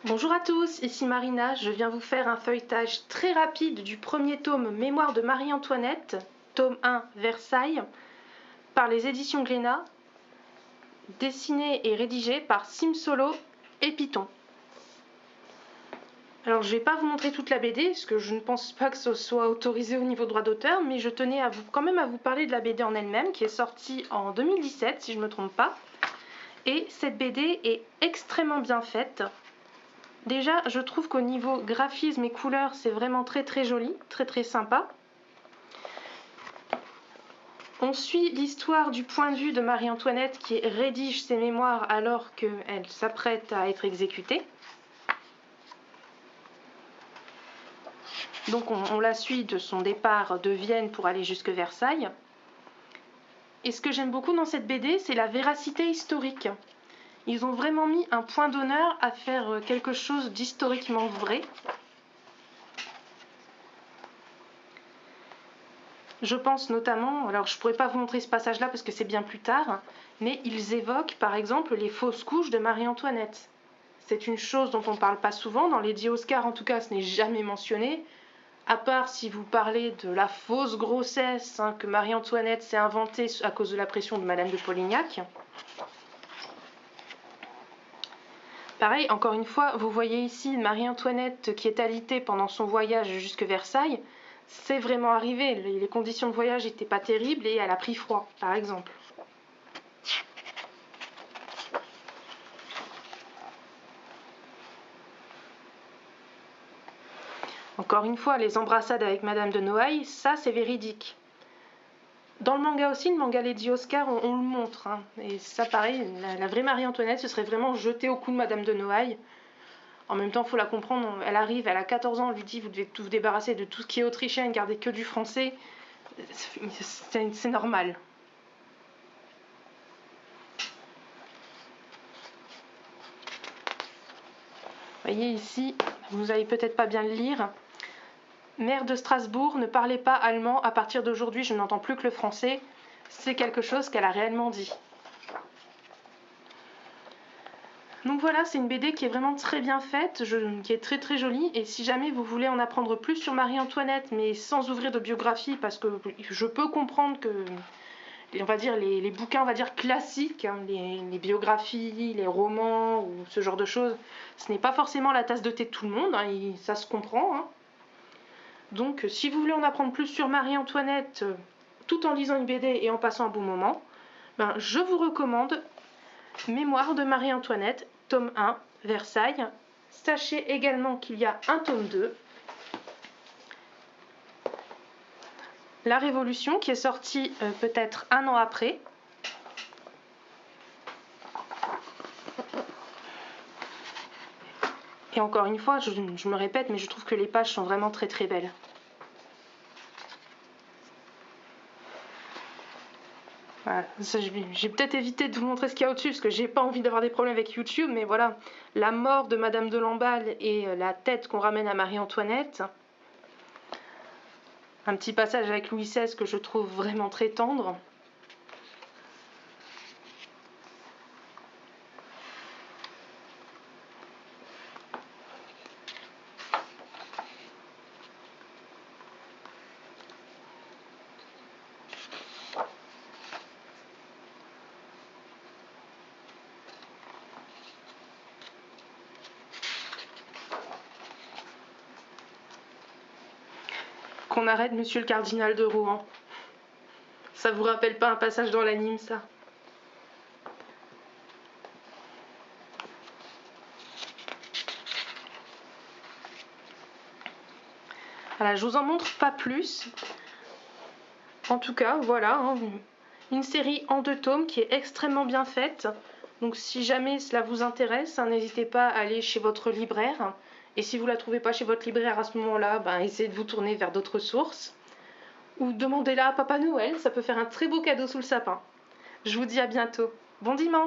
Bonjour à tous, ici Marina, je viens vous faire un feuilletage très rapide du premier tome Mémoire de Marie-Antoinette, tome 1 Versailles, par les éditions Glénat, dessiné et rédigé par Simsolo et Python. Alors je ne vais pas vous montrer toute la BD, parce que je ne pense pas que ce soit autorisé au niveau droit d'auteur, mais je tenais quand même à vous parler de la BD en elle-même, qui est sortie en 2017, si je ne me trompe pas. Et cette BD est extrêmement bien faite. Déjà, je trouve qu'au niveau graphisme et couleurs, c'est vraiment très joli, très sympa. On suit l'histoire du point de vue de Marie-Antoinette qui rédige ses mémoires alors qu'elle s'apprête à être exécutée. Donc on la suit de son départ de Vienne pour aller jusque Versailles. Et ce que j'aime beaucoup dans cette BD, c'est la véracité historique. Ils ont vraiment mis un point d'honneur à faire quelque chose d'historiquement vrai. Je pense notamment, alors je ne pourrais pas vous montrer ce passage-là parce que c'est bien plus tard, mais ils évoquent par exemple les fausses couches de Marie-Antoinette. C'est une chose dont on ne parle pas souvent, dans les Oscars en tout cas ce n'est jamais mentionné, à part si vous parlez de la fausse grossesse que Marie-Antoinette s'est inventée à cause de la pression de Madame de Polignac. Pareil, encore une fois, vous voyez ici Marie-Antoinette qui est alitée pendant son voyage jusque Versailles. C'est vraiment arrivé, les conditions de voyage n'étaient pas terribles et elle a pris froid, par exemple. Encore une fois, les embrassades avec Madame de Noailles, ça c'est véridique. Dans le manga aussi, le manga Lady Oscar, on le montre. Et ça, pareil, la vraie Marie-Antoinette se serait vraiment jetée au cou de Madame de Noailles. En même temps, il faut la comprendre, elle arrive, elle a 14 ans, on lui dit vous devez vous débarrasser de tout ce qui est autrichien, garder que du français. C'est normal. Vous voyez ici, vous n'allez peut-être pas bien le lire. Maire de Strasbourg, ne parlez pas allemand, à partir d'aujourd'hui je n'entends plus que le français. C'est quelque chose qu'elle a réellement dit. Donc voilà, c'est une BD qui est vraiment très bien faite, qui est très jolie. Et si jamais vous voulez en apprendre plus sur Marie-Antoinette, mais sans ouvrir de biographie, parce que je peux comprendre que, on va dire, les bouquins, on va dire, classiques, les biographies, les romans, ou ce genre de choses, ce n'est pas forcément la tasse de thé de tout le monde, ça se comprend. Donc si vous voulez en apprendre plus sur Marie-Antoinette, tout en lisant une BD et en passant un bon moment, je vous recommande Mémoire de Marie-Antoinette, tome 1, Versailles. Sachez également qu'il y a un tome 2, La Révolution, qui est sorti peut-être un an après. Et encore une fois, je me répète, mais je trouve que les pages sont vraiment très belles. Voilà. J'ai peut-être évité de vous montrer ce qu'il y a au-dessus parce que j'ai pas envie d'avoir des problèmes avec YouTube, mais voilà, la mort de Madame de Lamballe et la tête qu'on ramène à Marie-Antoinette. Un petit passage avec Louis XVI que je trouve vraiment très tendre. Qu'on arrête Monsieur le Cardinal de Rohan. Ça vous rappelle pas un passage dans l'anime, ça? Voilà, je vous en montre pas plus. En tout cas, voilà, une série en 2 tomes qui est extrêmement bien faite. Donc si jamais cela vous intéresse, n'hésitez pas à aller chez votre libraire. Et si vous ne la trouvez pas chez votre libraire à ce moment-là, essayez de vous tourner vers d'autres sources. Ou demandez-la à Papa Noël, ça peut faire un très beau cadeau sous le sapin. Je vous dis à bientôt. Bon dimanche!